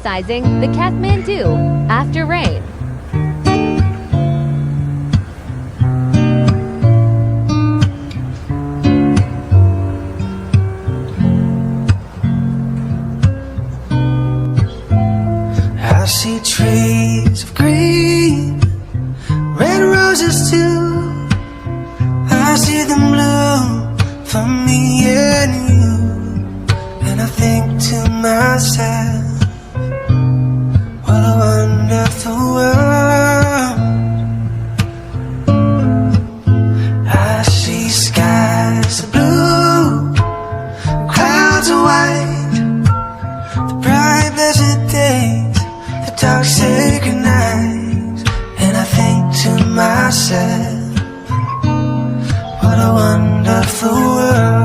Romanticizing the Kathmandu after rain. I see trees of green, red roses too. I see them bloom for me and you. And I think to myself, what a wonderful world. I see skies of blue, clouds of white, the bright blessed days, the dark sacred nights. And I think to myself, what a wonderful world.